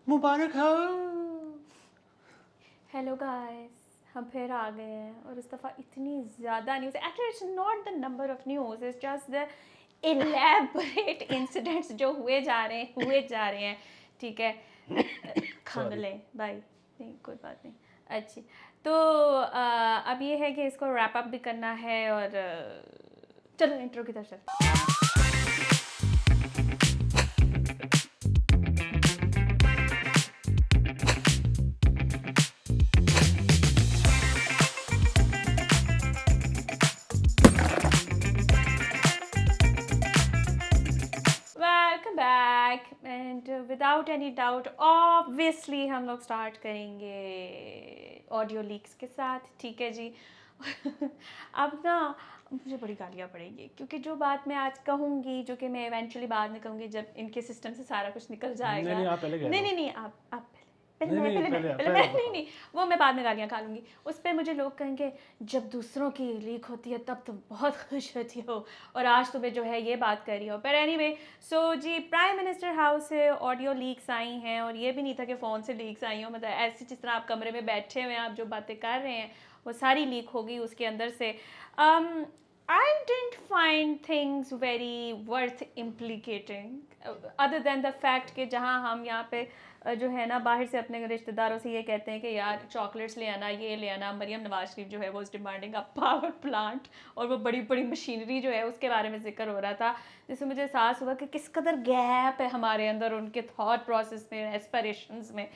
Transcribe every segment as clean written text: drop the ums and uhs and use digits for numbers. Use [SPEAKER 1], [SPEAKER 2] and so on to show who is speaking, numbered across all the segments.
[SPEAKER 1] मुबारक हो।
[SPEAKER 2] Hello guys, हम फिर आ गए हैं और इस दफ़ा इतनी ज़्यादा news, actually it's not the number of news, it's just the elaborate incidents जो हुए जा रहे हैं। ठीक है, खाना
[SPEAKER 1] Sorry.
[SPEAKER 2] लें बाय, नहीं कोई बात नहीं। अच्छी, तो अब ये है कि इसको रैप अप भी करना है और चलो इंट्रो की तरफ चलते। Welcome back and without any doubt obviously हम लोग स्टार्ट करेंगे ऑडियो लीक्स के साथ। ठीक है जी। अब ना मुझे बड़ी गालियाँ पड़ेंगी क्योंकि जो बात मैं आज कहूँगी, जो कि मैं इवेंचुअली बाद में कहूँगी जब इनके सिस्टम से सारा कुछ निकल जाएगा।
[SPEAKER 1] नहीं, आप पहले कह
[SPEAKER 2] नहीं
[SPEAKER 1] दो।
[SPEAKER 2] नहीं नहीं, आप
[SPEAKER 1] पहले
[SPEAKER 2] नहीं, वो मैं बाद में गालियाँ खा लूँगी। उस पर मुझे लोग कहेंगे जब दूसरों की लीक होती है तब तुम बहुत खुश होती हो और आज तुम्हें जो है ये बात कर रही हो। पर एनीवे, सो जी, प्राइम मिनिस्टर हाउस से ऑडियो लीक्स आई हैं और ये भी नहीं था कि फ़ोन से लीक्स आई हो, मतलब ऐसे जिस तरह आप कमरे में बैठे हुए हैं, आप जो बातें कर रहे हैं वो सारी लीक हो गई उसके अंदर से। I didn't find things very worth implicating other than the fact कि जहाँ हम यहाँ पे जो है ना बाहर से अपने रिश्तेदारों से ये कहते हैं कि यार चॉकलेट्स ले आना, ये ले आना। मरियम नवाज शरीफ जो है वो is demanding a power plant और वो बड़ी बड़ी मशीनरी जो है उसके बारे में जिक्र हो रहा था, जिससे मुझे एहसास हुआ कि किस कदर गैप है हमारे अंदर उनके थॉट प्रोसेस में, एस्पिरेशंस में।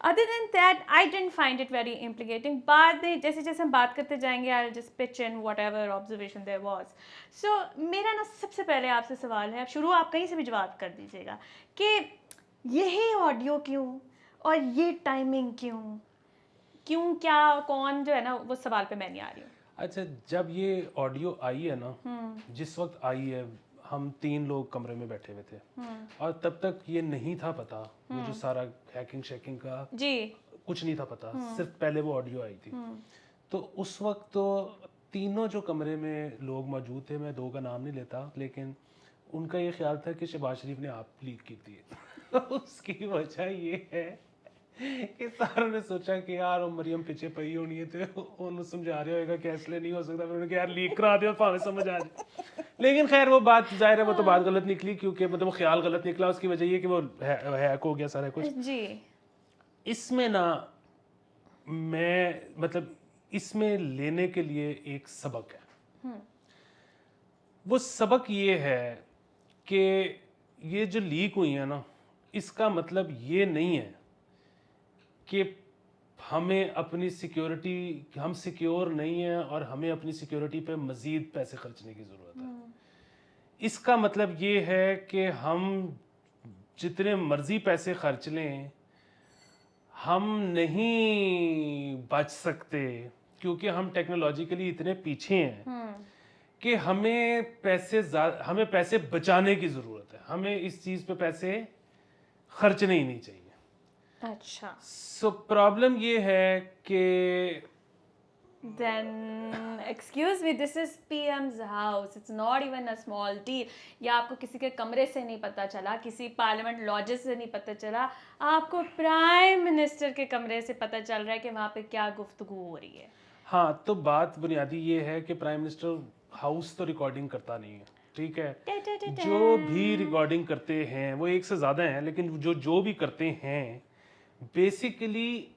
[SPEAKER 2] Other than that, I didn't find it very implicating. बाद में जैसे जैसे हम बात करते जाएंगे, I'll just pitch in whatever observation there was. So मेरा ना सबसे पहले आपसे सवाल है, शुरू आप कहीं से भी जवाब कर दीजिएगा कि यही ऑडियो क्यों और ये टाइमिंग क्यों क्या कौन जो है ना, वो सवाल पे मैं नहीं आ रही हूँ।
[SPEAKER 1] अच्छा, जब ये ऑडियो आई है ना, जिस वक्त आई है हम 3 लोग कमरे में बैठे हुए थे और तब तक ये नहीं था पता, वो जो सारा हैकिंग शेकिंग का
[SPEAKER 2] जी
[SPEAKER 1] कुछ नहीं था पता, सिर्फ पहले वो ऑडियो आई थी। तो उस वक्त तो तीनों जो कमरे में लोग मौजूद थे, मैं 2 का नाम नहीं लेता, लेकिन उनका ये ख्याल था कि शहबाज शरीफ ने आप लीक की थी। उसकी वजह ये है कि सारों ने सोचा कि यार वो मरियम पीछे पई होनी है तो उन्होंने समझा रहा होगा कि इसलिए नहीं हो सकता, फिर उन्होंने यार लीक करा दिया भावे समझ आ जाए। लेकिन खैर वो बात जाहिर है वो तो बात गलत निकली, क्योंकि मतलब वो ख्याल गलत निकला। उसकी वजह ये कि वो हैक हो गया सारा कुछ
[SPEAKER 2] जी।
[SPEAKER 1] इसमें ना, मैं मतलब इसमें लेने के लिए एक सबक है। वो सबक ये है कि ये जो लीक हुई है ना, इसका मतलब ये नहीं है कि हमें अपनी सिक्योरिटी, हम सिक्योर नहीं हैं और हमें अपनी सिक्योरिटी पे मज़ीद पैसे खर्चने की ज़रूरत है। इसका मतलब ये है कि हम जितने मर्ज़ी पैसे खर्च लें, हम नहीं बच सकते, क्योंकि हम टेक्नोलॉजिकली इतने पीछे हैं कि हमें पैसे बचाने की ज़रूरत है। हमें इस चीज़ पे पैसे खर्चने ही नहीं चाहिए।
[SPEAKER 2] अच्छा,
[SPEAKER 1] सो प्रॉब्लम ये है कि
[SPEAKER 2] then excuse me, this is PM's house, it's not even a small deal. या आपको किसी के कमरे से नहीं पता चला, किसी पार्लियामेंट लॉजेस से नहीं पता चला, आपको प्राइम मिनिस्टर के कमरे से पता चल रहा है कि वहाँ पे क्या गुफ्तगू हो रही है।
[SPEAKER 1] हाँ, तो बात बुनियादी ये है कि प्राइम मिनिस्टर हाउस तो रिकॉर्डिंग करता नहीं है, ठीक है। जो भी रिकॉर्डिंग करते हैं वो एक से ज़्यादा हैं, लेकिन जो भी करते हैं बेसिकली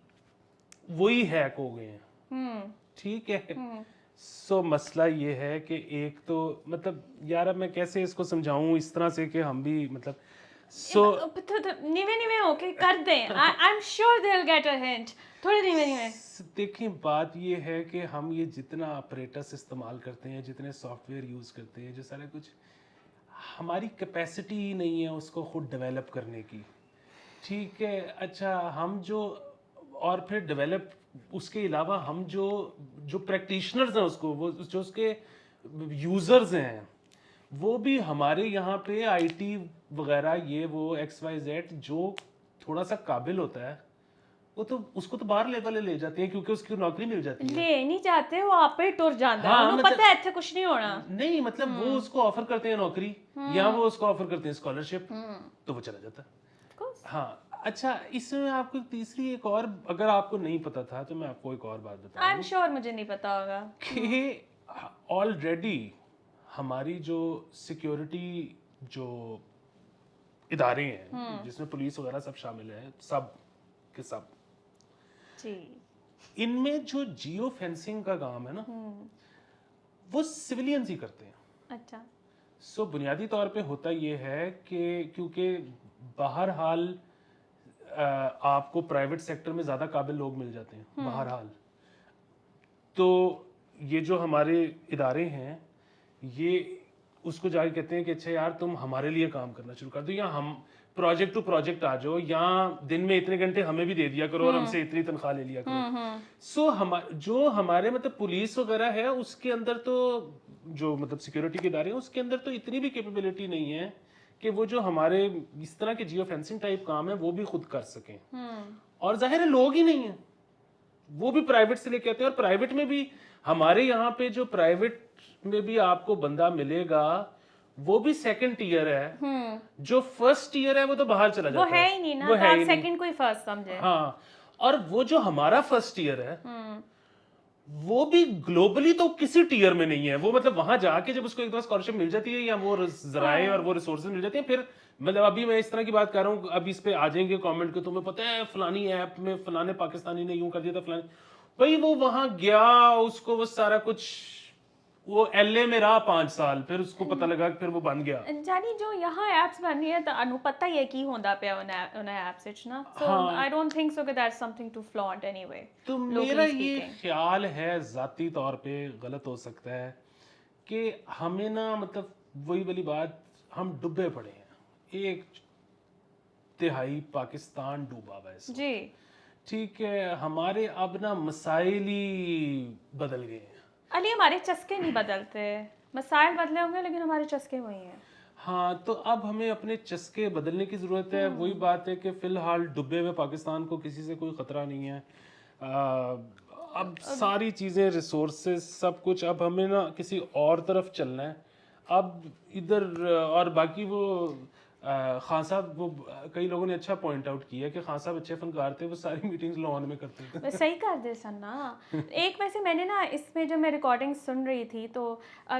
[SPEAKER 1] वही हैक हो गए हैं, ठीक है। सो मसला ये है कि एक तो मतलब यार अब मैं कैसे इसको समझाऊं इस तरह से कि हम भी मतलब
[SPEAKER 2] नीवे होके कर दें। I am sure they will get a hint. थोड़े नीवे
[SPEAKER 1] देखें, बात ये है कि हम ये जितना ऑपरेटर्स इस्तेमाल करते हैं, जितने सॉफ्टवेयर यूज़ करते हैं, जो सारा कुछ, हमारी कैपेसिटी ही नहीं है उसको खुद डेवलप करने की, ठीक है। अच्छा, हम जो और फिर डेवलप उसके अलावा हम जो प्रैक्टिशनर्स हैं उसको, वो जो उसके यूज़र्स हैं, वो भी हमारे यहाँ पे आईटी वगैरह ये वो XYZ जो थोड़ा सा काबिल होता है, वो तो उसको तो बाहर लेवल ले जाते हैं, क्योंकि उसकी नौकरी मिल जाती है।
[SPEAKER 2] ले नहीं जाते, वो आप पे टुर जाता है। उन्हें पता है इत्थे कुछ नहीं होना।
[SPEAKER 1] नहीं मतलब वो उसको ऑफर करते हैं नौकरी, या वो उसको ऑफर करते हैं स्कॉलरशिप, तो वो चला जाता है। हाँ, अच्छा, इसमें आपको तीसरी एक और, अगर आपको नहीं पता था तो मैं आपको एक और बात बताऊं
[SPEAKER 2] आई एम श्योर मुझे नहीं पता होगा
[SPEAKER 1] कि ऑलरेडी हमारी जो सिक्योरिटी जो इदारे हैं जिसमें पुलिस वगैरह सब शामिल है, सब के सब,
[SPEAKER 2] जी
[SPEAKER 1] इनमें जो जियो फेंसिंग का काम है ना, वो सिविलियंस ही करते हैं।
[SPEAKER 2] अच्छा
[SPEAKER 1] सो बुनियादी तौर पे होता ये है कि क्योंकि बहरहाल आपको प्राइवेट सेक्टर में ज़्यादा काबिल लोग मिल जाते हैं बहरहाल, तो ये जो हमारे इदारे हैं ये उसको जाके कहते हैं कि अच्छा यार तुम हमारे लिए काम करना शुरू कर दो, या हम प्रोजेक्ट टू प्रोजेक्ट आ जाओ, या दिन में इतने घंटे हमें भी दे दिया करो और हमसे इतनी तनख्वाह ले लिया करो। सो जो हमारे मतलब पुलिस वगैरह है उसके अंदर तो, जो मतलब सिक्योरिटी के इदारे हैं उसके अंदर तो इतनी भी कैपेबिलिटी नहीं है कि वो जो हमारे इस तरह के जियो फेंसिंग टाइप काम है वो भी खुद कर सकें। और जाहिर है लोग ही नहीं है, वो भी प्राइवेट से लेके आते हैं। और प्राइवेट में भी हमारे यहाँ पे जो प्राइवेट में भी आपको बंदा मिलेगा वो भी सेकंड टीयर है, जो फर्स्ट टीयर है वो तो बाहर चला जाता
[SPEAKER 2] वो है ही नहीं ना,
[SPEAKER 1] वो
[SPEAKER 2] तो
[SPEAKER 1] है
[SPEAKER 2] आप
[SPEAKER 1] ही नहीं।
[SPEAKER 2] सेकंड को ही फर्स्ट समझे।
[SPEAKER 1] हाँ, और वो जो हमारा फर्स्ट टीयर है वो भी ग्लोबली तो किसी टीयर में नहीं है। वो मतलब वहां जाके जब उसको एक दफा स्कॉलरशिप मिल जाती है या वो जराए और वो रिसोर्सेज मिल जाते हैं, फिर मतलब अभी मैं इस तरह की बात कर रहा हूँ, अब इस पे आ जाएंगे कमेंट के तुम्हें पता है फलानी ऐप में फलाने पाकिस्तानी ने यूं कर दिया था फलानी, भाई वो वहां गया, उसको वो सारा कुछ, वो एलए में रहा 5 साल, फिर उसको पता लगा कि फिर वो बन गया।
[SPEAKER 2] जानी जो यहाँ एप्स बन रही है तो अनु पता ही है की होंदा पे उन एप्स इच ना, सो आई डोंट थिंक सो कि that's something to flaunt anyway.
[SPEAKER 1] तो मेरा ये ख्याल है ज़ाती तौर पे गलत हो सकता है कि हमें ना मतलब वही वाली बात, हम डूबे पड़े हैं, एक तिहाई पाकिस्तान डूबा हुआ है
[SPEAKER 2] जी,
[SPEAKER 1] ठीक है, हमारे अब ना मसाइल ही बदल गए हैं।
[SPEAKER 2] अली हमारे चस्के नहीं बदलते, मसाइल बदले होंगे लेकिन हमारे चस्के वही हैं।
[SPEAKER 1] हाँ, तो अब हमें अपने चस्के बदलने की ज़रूरत है। वही बात है कि फ़िलहाल डूबे हुए पाकिस्तान को किसी से कोई ख़तरा नहीं है। अब सारी चीज़ें, रिसोर्सेज, सब कुछ अब हमें ना किसी और तरफ चलना है। अब इधर और बाकी वो खान साहब, वो कई लोगों ने अच्छा पॉइंट आउट किया कि खान साहब अच्छे फनकार थे, वो सारी मीटिंग्स लाहौर में करते थे।
[SPEAKER 2] सही कर दे सन ना। एक वैसे मैंने ना इसमें जब मैं रिकॉर्डिंग सुन रही थी तो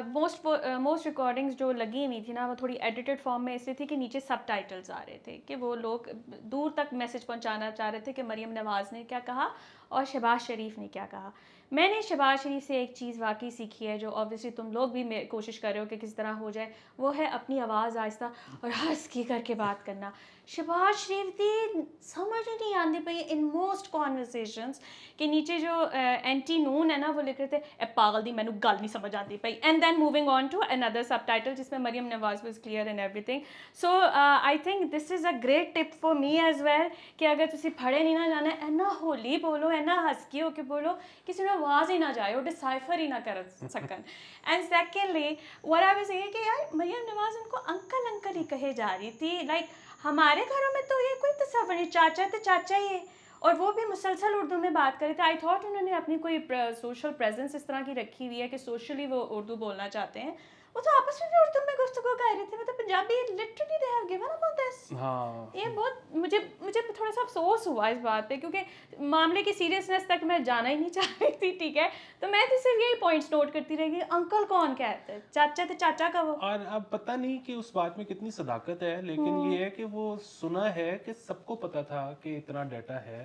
[SPEAKER 2] मोस्ट रिकॉर्डिंग्स जो लगी हुई थी ना वो थोड़ी एडिटेड फॉर्म में इसलिए थी कि नीचे सबटाइटल्स आ रहे थे कि वो लोग दूर तक मैसेज पहुंचाना चाह रहे थे कि मरियम नवाज़ ने क्या कहा और शहबाज शरीफ ने क्या कहा। मैंने शहबाज शरीफ से एक चीज़ वाकई सीखी है जो ऑब्वियसली तुम लोग भी कोशिश कर रहे हो कि किस तरह हो जाए, वो है अपनी आवाज़ आहिस्ता और हंस की करके बात करना। शहबाज शरीफ दी समझ नहीं आती पई इन मोस्ट कॉन्वर्सेशंस के नीचे जो एंटी नून है ना वो लिख रहे थे ए पागल दी मैनू गल नहीं समझ आती पई, and then moving on to another subtitle जिसमें Maryam Nawaz was clear and everything. So I think this is a great tip for me as well कि अगर तुसी फड़े नहीं ना जाना इन्ना होली बोलो, इन्ना हंसकी होके बोलो किसी ने आवाज़ ही ना जाए, वो डिसाइफर ही ना कर सकन। And secondly what I was saying कि यार मरियम नवाज उनको अंकल अंकल ही कहे जा रही थी। लाइक हमारे घरों में तो ये कोई तस्वर नहीं, चाचा तो चाचा ही है, और वो भी मुसलसल उर्दू में बात कर रहे थे। आई थॉट उन्होंने अपनी कोई सोशल प्रेजेंस इस तरह की रखी हुई है कि सोशली वो उर्दू बोलना चाहते हैं। वो तो आपस में भी उर्दू में गुफ्तगू कर रहे थे, मतलब Punjabi literally they have given about this.
[SPEAKER 1] हाँ,
[SPEAKER 2] ये बहुत मुझे थोड़ा सा अफसोस हुआ इस बात पे क्योंकि मामले की सीरियसनेस तक मैं जाना ही नहीं चाह रही थी, ठीक है, तो मैं तो सिर्फ यही पॉइंट्स नोट करती रही अंकल कौन कहते हैं, चाचा तो चाचा का वो।
[SPEAKER 1] और अब पता नहीं कि उस बात में कितनी सदाकत है, लेकिन ये है कि वो सुना है कि सबको पता था कि इतना डाटा है।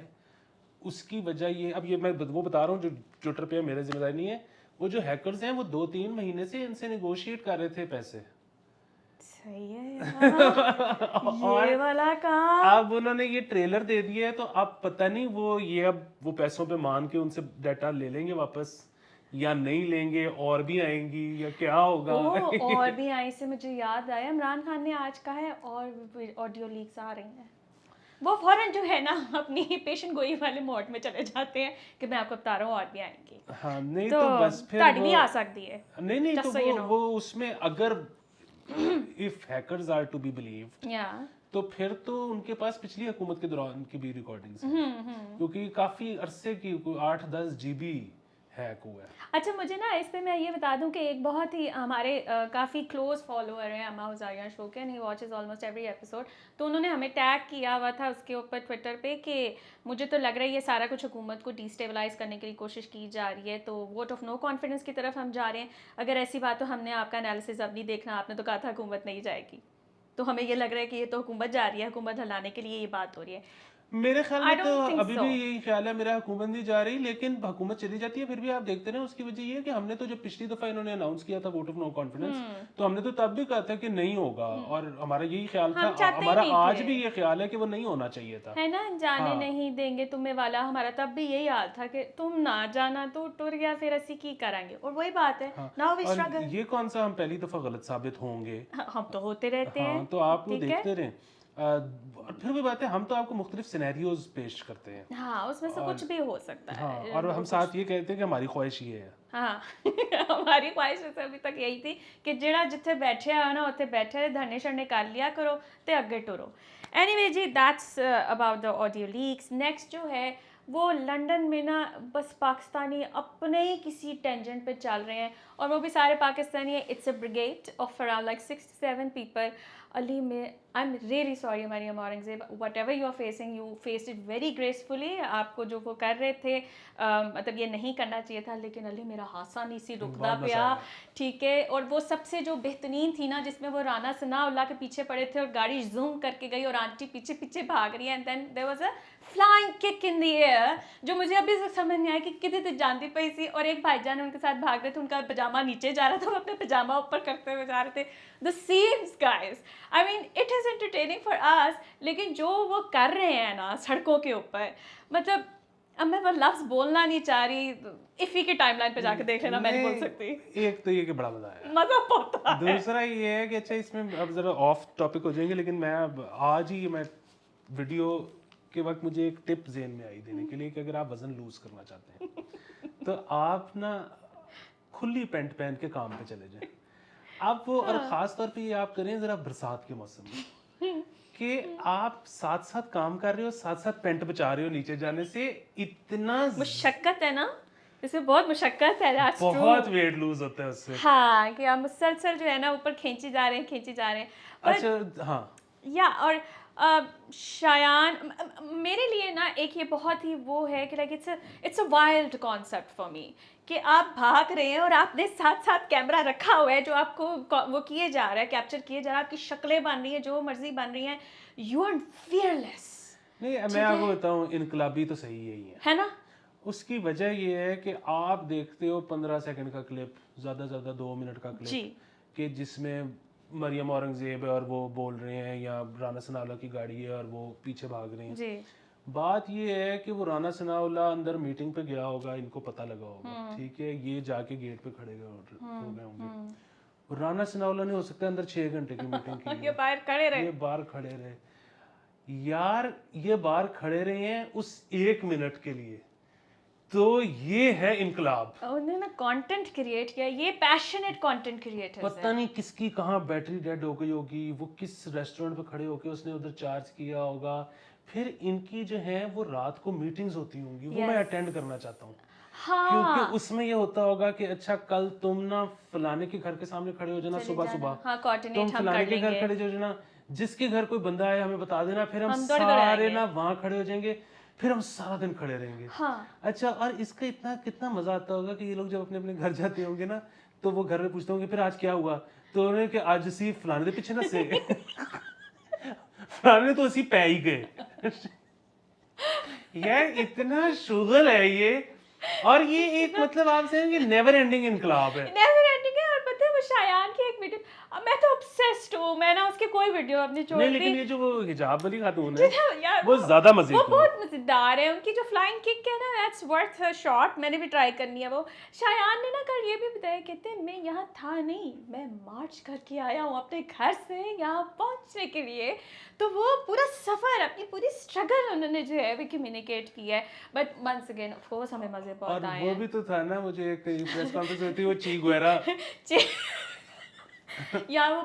[SPEAKER 1] उसकी वजह ये, अब ये मैं वो बता रहा हूँ जो ट्विटर पे मेरे जिम्मेदारी नहीं है, वो जो हैकर्स हैं वो 2-3 महीने से इनसे नेगोशिएट कर रहे थे पैसे।
[SPEAKER 2] सही है यार। ये वाला काम
[SPEAKER 1] अब उन्होंने ये ट्रेलर दे दिया है, तो अब पता नहीं वो ये अब वो पैसों पे मान के उनसे डाटा ले लेंगे वापस या नहीं लेंगे, और भी आएंगी या क्या होगा।
[SPEAKER 2] और भी आई से मुझे याद आया इमरान खान ने आज कहा है और ऑडियो लीक्स आ रही हैं, वो फौरन जो है ना अपनी पेशेंट गोई वाले मोड में चले जाते हैं कि मैं आपको बता रहा हूँ और भी आएंगी।
[SPEAKER 1] हाँ, नहीं तो बस फिर
[SPEAKER 2] ताड़ी भी आ सकती है।
[SPEAKER 1] नहीं तो वो उसमें अगर if hackers are to be believed, तो फिर तो उनके पास पिछली हुकूमत के दौरान की भी रिकॉर्डिंग्स हैं, क्योंकि काफी अरसे की 8-10 GB हैक हुआ है।
[SPEAKER 2] अच्छा, मुझे ना इस पे मैं ये बता दूं कि एक बहुत ही हमारे काफ़ी क्लोज फॉलोअर हैं अम्मा हुज़ारिया शो के, and he watches almost every episode, तो उन्होंने हमें टैग किया हुआ था उसके ऊपर ट्विटर पे कि मुझे तो लग रहा है ये सारा कुछ हुकूमत को डिस्टेबलाइज करने की कोशिश की जा रही है, तो वोट ऑफ नो कॉन्फिडेंस की तरफ हम जा रहे हैं। अगर ऐसी बात तो हमने आपका एनालिसिस अब नहीं देखना, आपने तो कहा था हुकूमत नहीं जाएगी, तो हमें ये लग रहा है कि ये तो हुकूमत जा रही है, हुकूमत हलाने के लिए ये बात हो रही है।
[SPEAKER 1] मेरे ख्याल
[SPEAKER 2] I
[SPEAKER 1] में तो
[SPEAKER 2] don't think
[SPEAKER 1] अभी
[SPEAKER 2] so.
[SPEAKER 1] भी यही ख्याल है मेरा, हुकूमत नहीं जा रही, लेकिन हुकूमत चली जाती है फिर भी आप देखते रहे। उसकी वजह ये है कि हमने तो जब पिछली दफा इन्होंने अनाउंस किया था वोट ऑफ नो कॉन्फिडेंस, तो हमने तो तब भी कहा था कि नहीं होगा, और हमारा यही ख्याल था,
[SPEAKER 2] हम चाहते ही
[SPEAKER 1] हमारा
[SPEAKER 2] नहीं
[SPEAKER 1] आज
[SPEAKER 2] थे।
[SPEAKER 1] भी ये ख्याल है कि वो नहीं होना चाहिए था।
[SPEAKER 2] है ना, जाने
[SPEAKER 1] हाँ।
[SPEAKER 2] नहीं देंगे तुम्हें वाला हमारा तब भी यही हाल था कि तुम ना जाना तो टुर गया, फिर असी की करांगे, और वही बात है।
[SPEAKER 1] हाँ,
[SPEAKER 2] नाउ वी
[SPEAKER 1] और
[SPEAKER 2] स्ट्रगल।
[SPEAKER 1] ये कौन सा हम पहली दफा गलत साबित होंगे।
[SPEAKER 2] हम तो होते रहते
[SPEAKER 1] हाँ,
[SPEAKER 2] हैं,
[SPEAKER 1] तो आप वो
[SPEAKER 2] ठीक है।
[SPEAKER 1] देखते रहें। और फिर भी बात है, हम तो आपको मुख्तलिफ सिनेरियोज पेश करते हैं।
[SPEAKER 2] हाँ, उसमें से कुछ भी हो सकता है।
[SPEAKER 1] हाँ, और हम साथ ये कहते हैं कि हमारी ख्वाहिश ये है।
[SPEAKER 2] हाँ हमारी ख्वाहिश वैसे अभी तक यही थी कि जेड़ा जिथे बैठे हो ना उत्थे बैठे रहे, धरने शरने कर लिया करो ते अगे टुरो। एनीवे जी, that's about the audio leaks. Next जो है वो लंदन में ना बस पाकिस्तानी अपने ही किसी टेंजेंट पे चल रहे हैं, और वो भी सारे पाकिस्तानी है। It's a brigade of around like 6 to 7 people. Ali में I am really sorry Maryam Aurangzeb, whatever you are facing, you faced it very gracefully. आपको जो वो कर रहे थे मतलब ये नहीं करना चाहिए था, लेकिन अली मेरा हासा नहीं सी रुकदा पिया, ठीक है। और वो सबसे जो बेहतरीन थी ना, जिसमें वो राना सनाउल्लाह के पीछे पड़े थे और गाड़ी जूम करके गई और आंटी पीछे पीछे भाग रही है, and then there was a flying kick in the air, जो मुझे अभी से समझ नहीं आया कि कितने तक जानती पई सी। और एक भाईजान उनके साथ भाग रहे थे, उनका पजामा नीचे जा रहा था, वो अपने पजामा ऊपर करते हुए जा रहे थे। The scenes guys, I mean it is entertaining for us, लेकिन जो वो कर रहे हैं ना सड़कों के ऊपर, मतलब अब मैं वो लफ्ज़ बोलना नहीं चाह रही, इफ़ी की टाइमलाइन पे जाके देख लेना, मैं नहीं बोल सकती।
[SPEAKER 1] एक तो ये कि बड़ा मजा आया,
[SPEAKER 2] मज़ा बहुत आया।
[SPEAKER 1] दूसरा ये है कि अच्छा इसमें अब जरा ऑफ टॉपिक हो जाएंगे, लेकिन मैं अब आज ही मैं वीडियो के वक्त मुझे एक टिप ज़हन में आई देने के लिए कि अगर आप वज़न लूज करना चाहते हैं तो आप ना खुली पैंट पहन के काम पे चले जाएं आप वो। और ख़ास तौर पे ये आप करें ज़रा बरसात के मौसम में कि आप साथ साथ काम कर रहे हो, साथ साथ पेंट बचा रहे हो नीचे जाने से। इतना
[SPEAKER 2] मुशक्कत है ना, इसमें बहुत मुशक्कत है, that's true।
[SPEAKER 1] बहुत वेट लूज होता है उससे।
[SPEAKER 2] हाँ, कि आप मुसलसल जो है ना ऊपर खींची जा रहे हैं।
[SPEAKER 1] अच्छा हाँ,
[SPEAKER 2] या और शायान मेरे लिए ना एक ये बहुत ही वो है कि like it's a wild concept for me, कि आप भाग रहे हैं और आपने साथ साथ कैमरा रखा हुआ है जो आपको वो किए जा रहा है, कैप्चर किए जा रहा है, आपकी शक्लें बन रही हैं, जो मर्जी बन रही हैं, यू आर फियरलेस।
[SPEAKER 1] नहीं मैं आपको बताऊं, इनकलाबी तो सही यही
[SPEAKER 2] है ना।
[SPEAKER 1] उसकी वजह ये है कि आप देखते हो 15 सेकंड का क्लिप, ज़्यादा से ज़्यादा 2 मिनट का क्लिप, कि जिसमें मरियम औरंगजेब है और वो बोल रहे हैं, या राना सनाउल्लाह की गाड़ी है और वो पीछे भाग रहे हैं जी। बात ये है कि वो राना सनाउल्लाह अंदर मीटिंग पे गया होगा, इनको पता लगा होगा, ठीक है, ये जाके गेट पे खड़े हो गए होंगे। राना सनाउल्लाह ने हो सकता है अंदर 6 घंटे की मीटिंग की
[SPEAKER 2] ये बाहर खड़े रहे,
[SPEAKER 1] ये बाहर खड़े रहे यार, ये बाहर खड़े रहे हैं उस 1 मिनट के लिए, तो ये है इनकलाब।
[SPEAKER 2] उन्होंने कंटेंट क्रिएट किया, ये पैशनेट कंटेंट क्रिएटर्स हैं।
[SPEAKER 1] पता नहीं किसकी कहाँ बैटरी डेड हो गई होगी, वो किस रेस्टोरेंट पे खड़े होके उसने उधर चार्ज किया होगा, फिर इनकी जो है वो रात को मीटिंग्स होती होंगी, वो मैं अटेंड करना चाहता हूँ। हाँ। क्योंकि उसमें ये होता होगा कि अच्छा कल तुम ना फलाने के घर के सामने खड़े हो जाना सुबह सुबह,
[SPEAKER 2] हाँ,
[SPEAKER 1] तुम फलाने के घर खड़े हो जाना, जिसके घर कोई बंदा आए हमें बता देना, फिर हम सारे ना वहाँ खड़े हो जाएंगे, फिर हम सारा दिन खड़े रहेंगे। हाँ। अच्छा, और इसका इतना कितना मजा आता होगा कि ये लोग जब अपने अपने घर जाते होंगे ना, तो वो घर में पूछते होंगे फिर आज क्या हुआ, तो उन्होंने कि आज सी फलाने दे पीछे ना से फलाने तो उसी पै ही गए यार इतना शुगल है ये, और ये एक मतलब आप कहेंगे नेवर एंडिंग इनकलाब है,
[SPEAKER 2] नेवर एंडिंग है। और पता है वो शायान की एक वीडियो, मैं तो ऑब्सेस्ड हूँ, मैं ना उसके कोई वीडियो अपनी छोड़ दी।
[SPEAKER 1] नहीं, लेकिन ये जो वो हिजाब वाली खातून है वो ज्यादा मजे की,
[SPEAKER 2] वो बहुत मजेदार है, उनकी जो फ्लाइंग किक है ना, दैट्स वर्थ अ शॉट, मैंने भी ट्राई करनी है वो। शायान ने ना कल ये भी बताया, कहते मैं यहाँ था नहीं, मैं मार्च करके आया हूँ अपने घर से यहाँ पहुँचने के लिए, तो वो पूरा सफर, अपनी पूरी स्ट्रगल उन्होंने जो है वो कम्युनिकेट की है। But once again of course हमें मजे बहुत आए हैं।
[SPEAKER 1] वो भी तो था ना, मुझे एक प्रेस कॉन्फ्रेंस होती है वो ची गुएरा
[SPEAKER 2] यार वो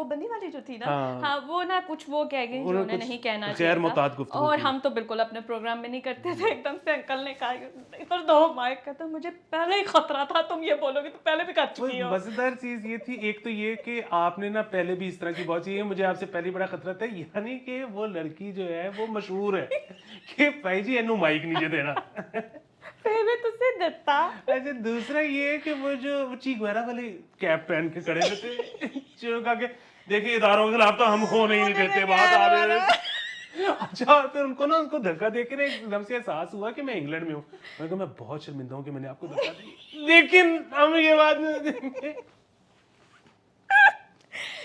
[SPEAKER 2] बंदी वाली जो थी ना, हाँ वो ना कुछ वो कह गई जो उन्हें नहीं कहना
[SPEAKER 1] गैर
[SPEAKER 2] चाहिए
[SPEAKER 1] मुताद
[SPEAKER 2] था,
[SPEAKER 1] गुफ्तगू
[SPEAKER 2] और
[SPEAKER 1] की।
[SPEAKER 2] हम तो बिल्कुल अपने प्रोग्राम में नहीं करते थे। एकदम से अंकल ने कहा इधर दो माइक का, तो मुझे पहले ही खतरा था तुम ये बोलोगे, तो पहले भी कर चुकी हो।
[SPEAKER 1] मजेदार चीज ये थी, एक तो ये कि आपने ना पहले भी इस तरह की बहुत चीजें, मुझे आपसे पहले बड़ा खतरा था, यानी कि वो लड़की जो है वो मशहूर है कि भाई जी इन्हू माइक नीचे देना।
[SPEAKER 2] पहले तो से देता।
[SPEAKER 1] अच्छा दूसरा ये कि वो जो वो चीगुएरा वाली कैप पहन के खड़े रहते जो कहा के देखिए इदारों के खिलाफ तो हम होने ही नहीं देते, बात आ रही है। अच्छा फिर उनको ना उनको धक्का दे के ना एकदम से एहसास हुआ कि मैं इंग्लैंड में हूँ। मैं कहा मैं बहुत शर्मिंदा हूँ कि मैंने आपको धक्का दी, लेकिन हम ये बात नहीं देंगे।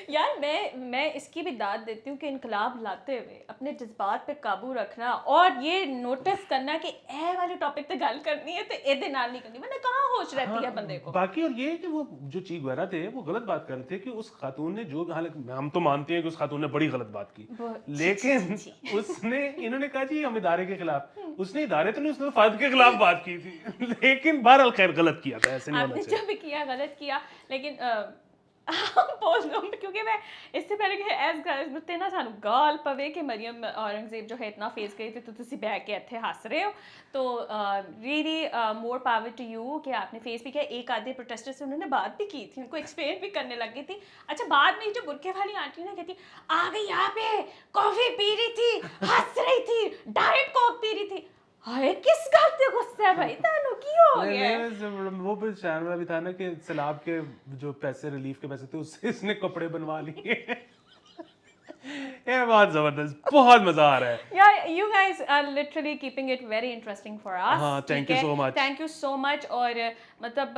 [SPEAKER 2] यार मैं इसकी भी दाद देती हूँ कि इनकलाब लाते हुए अपने जज्बात पे काबू रखना और ये नोटिस करना कि ए वाले टॉपिक पे गल करनी है तो ए दे नाल नहीं करनी, वरना कहाँ होश रहती है बंदे को।
[SPEAKER 1] बाकी और ये कि वो जो चीगुएरा थे वो गलत बात कर रहे थे कि उस खातून ने जो, हालांकि हम तो मानते हैं कि उस खातून ने बड़ी गलत बात की, लेकिन उसने इन्होंने कहा जी हम इदारे के खिलाफ, उसने इदारे तो नहीं, उसने फर्द के खिलाफ बात की थी। लेकिन बहरहाल खैर गलत किया था, ऐसे नहीं होना
[SPEAKER 2] आपने
[SPEAKER 1] चाहिए।
[SPEAKER 2] जो भी किया गलत किया, लेकिन बोल दूं क्योंकि मैं इससे पहले कि एज गाइस मुझे ना सानू गाल पवे कि मरियम औरंगजेब जो है इतना फेस गई थी, तो तुसी बैठ के इत्थे हंस रहे हो, तो really more power to you कि आपने फेस भी किया। एक आधे प्रोटेस्टर से उन्होंने बात भी की थी, उनको एक्सप्लेन भी करने लग गई थी। अच्छा बाद में जो बुरके वाली आंटी ने कहती आ गई यहाँ पे, कॉफी पी रही थी, हंस रही थी, डाइट कोक पी रही थी। हाय किस गल ते गुस्सा है भाई, तानू की हो गया है?
[SPEAKER 1] वो फिर चैनल भी था ना कि सैलाब के जो पैसे, रिलीफ के पैसे थे, उससे इसने कपड़े बनवा लिए। ये बहुत जबरदस्त, बहुत मजा आ रहा है।
[SPEAKER 2] Yeah, you guys are literally keeping it very interesting for us.
[SPEAKER 1] हाँ, thank you so much.
[SPEAKER 2] Thank you so much. और मतलब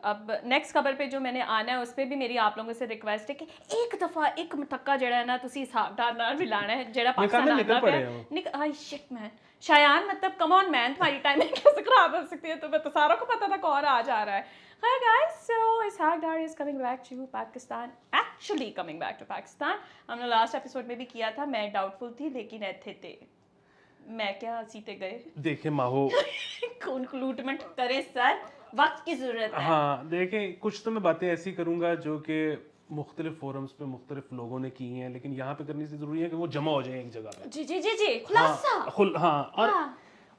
[SPEAKER 2] अब नेक्स्ट खबर पे जो मैंने आना है उस पे भी मेरी आप लोगों से रिक्वेस्ट है कि एक दफा एक मतक्का जड़ा है ना तुसी हिसाबदार नाल भी लाना है जेड़ा पाकिस्तान आंदा है। आई शिट मैन, शायान मतलब कम ऑन मैन, तुम्हारी टाइमिंग कैसे खराब हो सकती है? तुम्हें तो सारों को पता था कौन आ जा रहा है। Hi guys, so Ishaq Dar is coming back to Pakistan. Actually coming back to Pakistan. हमने लास्ट एपिसोड में भी किया था, मैं डाउटफुल थी लेकिन ऐसे थे, मैं क्या सीते गए।
[SPEAKER 1] देखे माहो
[SPEAKER 2] कंक्लूडमेंट करे सर, वक्त की जरूरत है।
[SPEAKER 1] हाँ देखें, कुछ तो मैं बातें ऐसी करूंगा जो कि मुख्तलिफ फोरम्स पे मुख्तलिफ लोगों ने की हैं, लेकिन यहाँ पे करनी से जरूरी है कि वो जमा हो जाए एक जगह पे।
[SPEAKER 2] जी जी जी जी, खुलासा।
[SPEAKER 1] हाँ और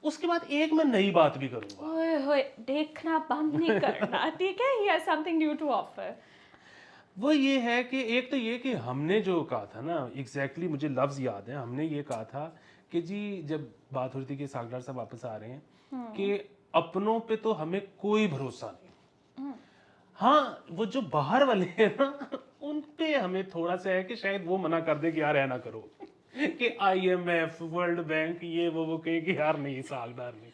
[SPEAKER 1] उसके बाद एक मैं नई बात भी करूंगा।
[SPEAKER 2] ओए होए, देखना बंद नहीं करना, ठीक है? He has something new to offer.
[SPEAKER 1] वो ये है कि एक तो ये कि हमने जो कहा था ना, एग्जैक्टली मुझे लफ्ज़ याद है, हमने ये कहा था कि जी जब बात हो रही थी कि इसहाक डार साहब वापस आ रहे हैं कि अपनों पे तो हमें कोई भरोसा नहीं, हाँ वो जो बाहर वाले हैं ना उन पे हमें थोड़ा सा है कि शायद वो मना कर दे कि यार ऐना करो, कि IMF वर्ल्ड बैंक ये वो कहे कि यार नहीं इसहाक डार नहीं।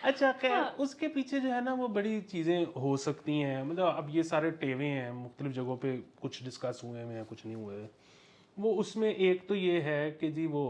[SPEAKER 1] अच्छा खैर उसके पीछे जो है ना वो बड़ी चीज़ें हो सकती हैं, मतलब अब ये सारे टेवे हैं मुख्तलिफ जगहों पे, कुछ डिस्कस हुए हैं कुछ नहीं हुए। वो उसमें एक तो ये है कि जी वो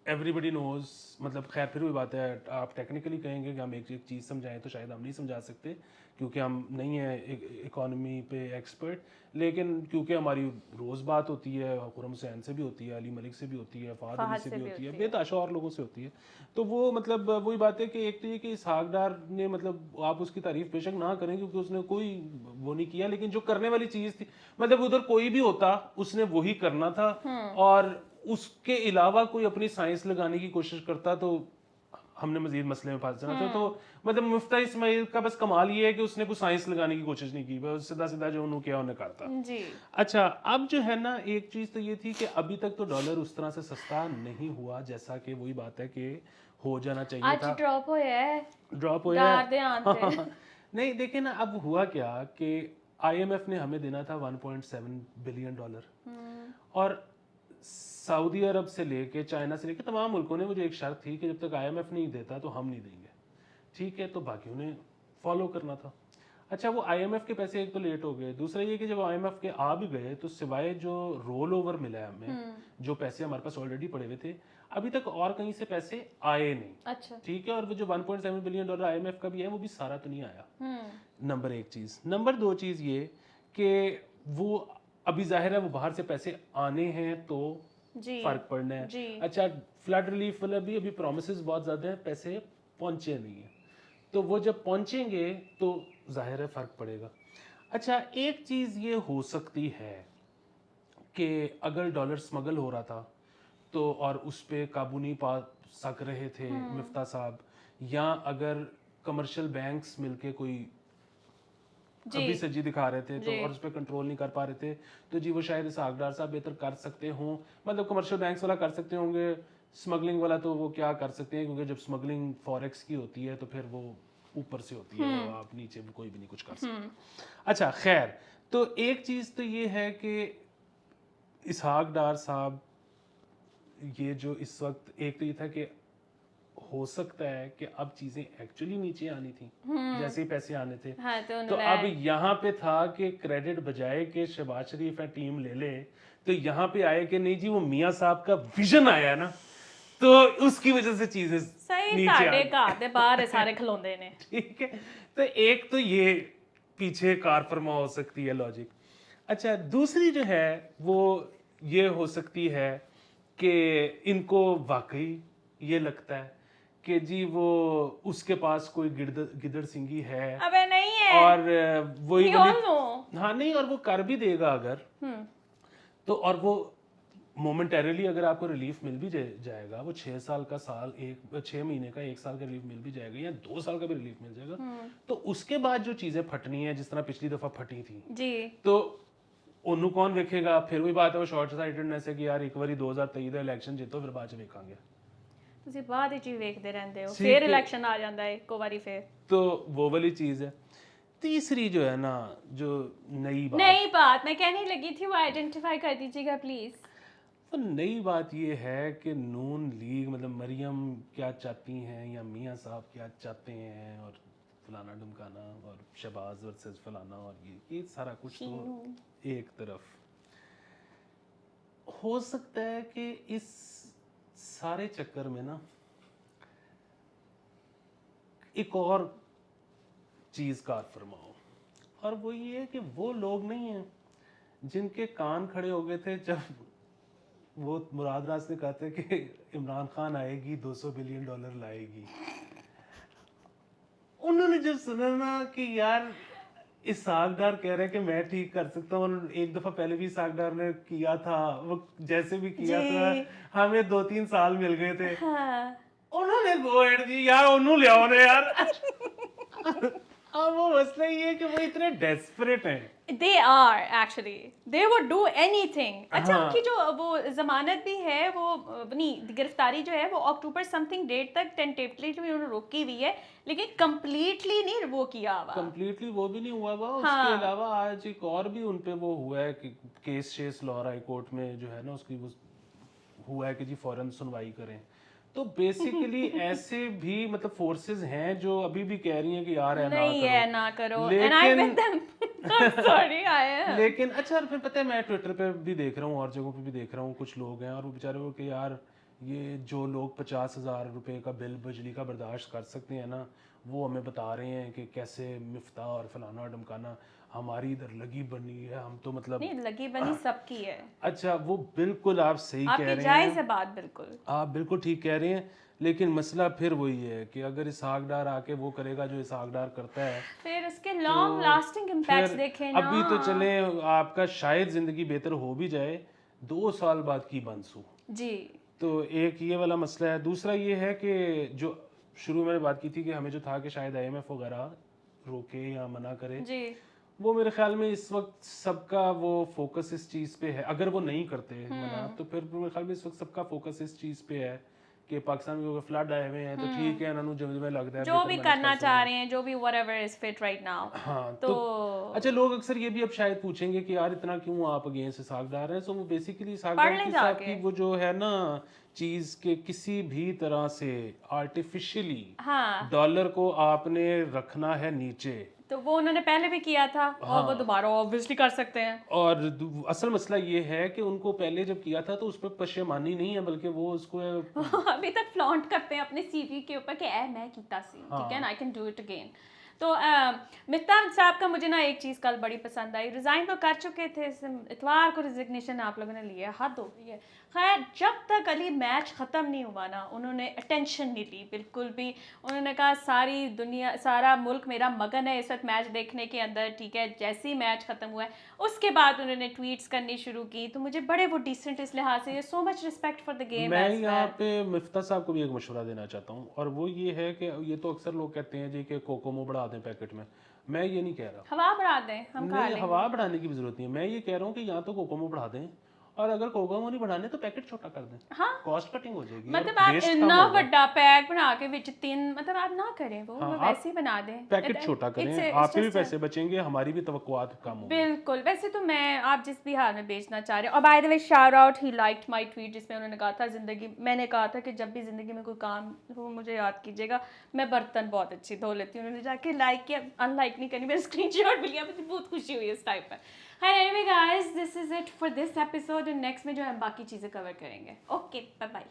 [SPEAKER 1] एवरीबडी नोज, मतलब खैर फिर वही बात है, आप टेक्निकली कहेंगे कि हम एक चीज़ समझाएं तो शायद हम नहीं समझा सकते क्योंकि हम नहीं हैं इकोनॉमी पे एक्सपर्ट, लेकिन क्योंकि हमारी रोज़ बात होती है, खुर्रम हुसैन से भी होती है, अली मलिक से भी होती है, फहद अली से भी होती है, बेताशा और लोगों से होती है, तो वो मतलब वही बात है कि एक तो ये कि इसहाक डार ने, मतलब आप उसकी तारीफ बेशक ना करें क्योंकि उसने कोई वो नहीं किया, लेकिन जो करने वाली चीज़ थी, मतलब उधर कोई भी होता उसने वही करना था, और उसके अलावा कोई अपनी साइंस लगाने की कोशिश करता तो हमने मजीद मसले में फंस जाना था। तो मतलब मुफ्ता इस्माइल का बस कमाल ये है कि उसने कोई साइंस लगाने की कोशिश नहीं की, बस सीधा सीधा जो उन्होंने किया उन्हें करता जी। अच्छा अब जो है ना एक चीज़ तो ये थी कि अभी तक तो डॉलर उस तरह से सस्ता नहीं हुआ जैसा कि वही बात है कि हो जाना चाहिए था।
[SPEAKER 2] ड्रॉप
[SPEAKER 1] होया है नहीं देखे ना, अब हुआ क्या कि IMF ने हमें देना था 1.7 बिलियन डॉलर, और सऊदी अरब से लेके चाइना से लेके तमाम मुल्कों ने, मुझे एक शर्त थी कि जब तक IMF नहीं देता तो हम नहीं देंगे, ठीक है, तो बाकियों ने फॉलो करना था। अच्छा वो IMF के पैसे एक तो लेट हो गए, दूसरा ये कि जब IMF के आ भी गए तो सिवाय जो रोल ओवर मिला है हमें, जो पैसे हमारे पास ऑलरेडी पड़े हुए थे, अभी तक और कहीं से पैसे आए नहीं। अच्छा ठीक है, और वो जो 1.7 बिलियन डॉलर IMF का भी है वो भी सारा तो नहीं आया। नंबर एक चीज़। नंबर दो चीज़ ये कि वो अभी जाहिर है वो बाहर से पैसे आने हैं तो फर्क पड़ना है। अच्छा फ्लड रिलीफ वाला भी अभी प्रोमिसेस बहुत ज़्यादा हैं, पैसे पहुंचे नहीं है, तो वो जब पहुंचेंगे तो जाहिर है फ़र्क पड़ेगा। अच्छा, एक चीज़ ये हो सकती है कि अगर डॉलर स्मगल हो रहा था तो और उस पे काबू नहीं पा सक रहे थे मिफ्ता साहब, या अगर कमर्शियल बैंक्स मिलके कोई खब्बी सज्जी दिखा रहे थे तो और उस पर कंट्रोल नहीं कर पा रहे थे, तो जी वो शायद इसहाक डार साहब बेहतर कर सकते हों। मतलब कमर्शियल बैंक्स वाला कर सकते होंगे, स्मगलिंग वाला तो वो क्या कर सकते हैं, क्योंकि जब स्मगलिंग फॉरेक्स की होती है तो फिर वो ऊपर से होती है, वो आप नीचे कोई भी नहीं कुछ कर सकता। अच्छा खैर, तो एक चीज़ तो ये है कि इसहाक डार साहब ये जो इस वक्त, एक तो ये था कि हो सकता है कि अब चीजें एक्चुअली नीचे आनी थी जैसे ही पैसे आने थे।
[SPEAKER 2] हाँ,
[SPEAKER 1] तो अब यहाँ पे था कि क्रेडिट बजाय कि शहबाज शरीफ है टीम ले ले, तो यहाँ पे आए कि नहीं जी वो मियाँ साहब का विजन आया ना, तो उसकी वजह से चीजें
[SPEAKER 2] सही साढ़े घर दे बाहर सारे खलोंदे ने।
[SPEAKER 1] ठीक है, तो एक तो ये पीछे कार फरमा हो सकती है लॉजिक। अच्छा, दूसरी जो है वो ये हो सकती है कि इनको वाकई ये लगता है कि जी वो उसके पास कोई गिदड़ सिंगी है,
[SPEAKER 2] अबे नहीं है,
[SPEAKER 1] और वही
[SPEAKER 2] we all know।
[SPEAKER 1] हाँ नहीं, और वो कर भी देगा अगर तो, और वो मोमेंटरीली अगर आपको रिलीफ मिल भी जाएगा, वो 6 साल का साल, 6 महीने का 1 साल का रिलीफ मिल भी जाएगा, या 2 साल का भी रिलीफ मिल जाएगा, तो उसके बाद जो चीजें फटनी है जिस तरह पिछली दफा फटी थी
[SPEAKER 2] जी,
[SPEAKER 1] तो ਉਹਨੂੰ कौन वेखेगा। फिर वही बात है वो शॉर्ट साइटेडनेस है कि यार एक बारी 2023 ਦਾ ਇਲੈਕਸ਼ਨ ਜਿੱਤੋ ਫਿਰ ਬਾਅਦ ਚ ਵੇਖਾਂਗੇ।
[SPEAKER 2] ਤੁਸੀਂ ਬਾਅਦ ਵਿੱਚ ਵੀ ਵੇਖਦੇ ਰਹਿੰਦੇ ਹੋ, ਫਿਰ ਇਲੈਕਸ਼ਨ ਆ ਜਾਂਦਾ ਹੈ ਇੱਕੋ ਵਾਰੀ ਫਿਰ।
[SPEAKER 1] तो वो वाली चीज़ है। तीसरी जो है ना, जो नई
[SPEAKER 2] बात मैं कहने लगी थी वो आइडेंटिफाई कर दीजिएगा प्लीज।
[SPEAKER 1] तो नई बात ये है कि नून लीग मतलब मरियम क्या चाहती हैं या मियाँ साहब क्या चाहते हैं, और फलाना ढमकाना और शहबाज वर्सेस फलाना, और ये सारा कुछ तो एक तरफ हो सकता है कि इस सारे चक्कर में ना एक और चीज कार फरमाओ, और वो ये है कि वो लोग नहीं हैं जिनके कान खड़े हो गए थे जब वो मुराद राज ने कहते कि इमरान खान आएगी 200 बिलियन डॉलर लाएगी। उन्होंने जब सुना ना कि यार इसहाक डार कह रहे हैं कि मैं ठीक कर सकता हूँ, एक दफा पहले भी इसहाक डार ने किया था, वो जैसे भी किया था हमें 2-3 साल मिल गए थे।
[SPEAKER 2] हाँ।
[SPEAKER 1] उन्होंने गो एड दी यार, उन्होंने ले आओ ना यार। अब वो मसला ये है कि वो इतने डेस्परेट हैं।
[SPEAKER 2] They are actually, they would do anything। अच्छा,
[SPEAKER 1] हाँ।
[SPEAKER 2] उनकी जो वो जमानत भी है, वो अपनी गिरफ्तारी जो है वो अक्टूबर समथिंग डेट तक टेंटेटिवली उन्होंने रोकी हुई है, लेकिन कंप्लीटली नहीं वो किया हुआ।
[SPEAKER 1] कंप्लीटली वो भी नहीं हुआ हुआ। उसके अलावा आज एक और भी उन पे वो हुआ है कि केस शेस लाहौर हाई कोर्ट में जो है ना उसकी वो हुआ है कि जी फौरन सुनवाई करें। तो बेसिकली ऐसे भी मतलब फोर्सेस हैं जो अभी भी कह रही हैं कि यार है ना करो। लेकिन अच्छा, फिर पता है मैं ट्विटर पे भी देख रहा हूँ और जगहों पे भी देख रहा हूँ, कुछ लोग हैं और वो बेचारे वो कि यार ये जो लोग 50,000 रुपए का बिल बिजली का बर्दाश्त कर सकते हैं ना, वो हमें बता रहे हैं कि कैसे मिफ्ता और फलाना ढमकाना हमारी इधर लगी बनी है, हम तो मतलब
[SPEAKER 2] नहीं, लगी बनी सबकी है।
[SPEAKER 1] अच्छा, वो बिल्कुल आप सही कह रहे हैं,
[SPEAKER 2] जायज़ है बात, बिल्कुल
[SPEAKER 1] आप बिल्कुल ठीक कह रहे हैं, लेकिन मसला फिर वही है कि अगर इसहाक डार आके वो करेगा जो इसहाक डार करता है,
[SPEAKER 2] फिर उसके लॉन्ग लास्टिंग इम्पैक्ट्स देखें ना।
[SPEAKER 1] अभी तो चले आपका शायद जिंदगी बेहतर हो भी जाए, 2 साल बाद की बंसू
[SPEAKER 2] जी।
[SPEAKER 1] तो एक ये वाला मसला है। दूसरा ये है कि जो शुरू में बात की थी कि हमें जो था कि शायद IMF वगैरह रोके या मना करे जी, वो मेरे ख्याल में इस वक्त सबका वो फोकस इस चीज़ पे है। अगर वो नहीं करते मना तो फिर मेरे ख्याल में इस वक्त सबका फोकस इस चीज़ पे है कि पाकिस्तान में फ्लड आए हुए हैं तो ठीक है, इन्होंने जो में लगता है
[SPEAKER 2] जो भी करना चाह रहे हैं, जो भी whatever is fit right now।
[SPEAKER 1] हाँ, तो अच्छा, लोग अक्सर ये भी अब शायद पूछेंगे कि यार इतना क्यों आप अगेंस्ट इसहाक डार हैं। सो वो बेसिकली इसहाक डार की वो जो है ना चीज़ के किसी भी तरह से आर्टिफिशियली डॉलर को आपने रखना है नीचे,
[SPEAKER 2] तो वो उन्होंने पहले भी किया था और वो दोबारा ऑब्वियसली कर सकते हैं।
[SPEAKER 1] और असल मसला ये है कि उनको पहले जब किया था तो उस पर पशेमानी नहीं है, बल्कि वो उसको
[SPEAKER 2] अभी तक फ्लॉन्ट करते हैं अपने CV के ऊपर कि मैं कीता सी, ठीक है ना, I can do it again. तो मिफ्ता साहब का मुझे ना एक चीज़ कल बड़ी पसंद आई। रिज़ाइन तो कर चुके थे, इतवार को रिजिग्नेशन आप लोगों ने लिया, हद हो गई है। خیر جب تک علی میچ ختم نہیں ہوا نا انہوں نے اٹینشن نہیں لی بالکل بھی. انہوں نے کہا ساری دنیا سارا ملک میرا مگن ہے اس وقت میچ دیکھنے کے اندر, ٹھیک ہے. جیسے ہی میچ ختم ہوا ہے اس کے بعد انہوں نے ٹویٹس کرنی شروع کی, تو مجھے بڑے وہ ڈیسنٹ اس لحاظ سے, سو مچ رسپیکٹ فار دا گیم.
[SPEAKER 1] میں یہاں پہ مفتاح صاحب کو بھی ایک مشورہ دینا چاہتا ہوں, اور وہ یہ ہے کہ یہ تو اکثر لوگ کہتے ہیں جی کہ کوکومو بڑھا دیں پیکٹ میں یہ نہیں کہہ رہا.
[SPEAKER 2] ہوا بڑھا دیں, ہم کھا
[SPEAKER 1] نہیں,
[SPEAKER 2] لیں.
[SPEAKER 1] ہوا بڑھانے کی بھی ضرورت نہیں ہے. میں یہ کہہ رہا ہوں کہ یا تو کوکومو بڑھا دیں, اور اگر کوکومو نہیں بڑھانے تو پیکٹ چھوٹا کر دیں.
[SPEAKER 2] ہاں
[SPEAKER 1] کاسٹ کٹنگ ہو جائے گی.
[SPEAKER 2] مطلب آپ اتنا بڑا پیک بنا کے وچ 3 مطلب آپ نہ کریں, وہ ویسے ہی بنا دیں.
[SPEAKER 1] پیکٹ چھوٹا کریں, آپ کے بھی پیسے بچیں گے, ہماری بھی توقعات کم ہوں گی.
[SPEAKER 2] بالکل. ویسے تو میں آپ جس بھی حال میں بیچنا چاہ رہے ہیں. اور by the way shout out, he liked my tweet جس میں انہوں نے کہا تھا زندگی, میں نے کہا تھا کہ جب بھی زندگی میں کوئی کام ہو مجھے یاد کیجیے گا, میں برتن بہت اچھی دھو لیتی ہوں. انہوں نے جا کے لائک کیا, ان لائک نہیں کرنی, میں اسکرین شاٹ بھی لیا, مجھے بہت خوشی ہوئی اس ٹائپ پر. Anyway guys, this is it for this episode, and next میں جو ہے باقی چیزیں کور کریں گے. Okay, bye bye.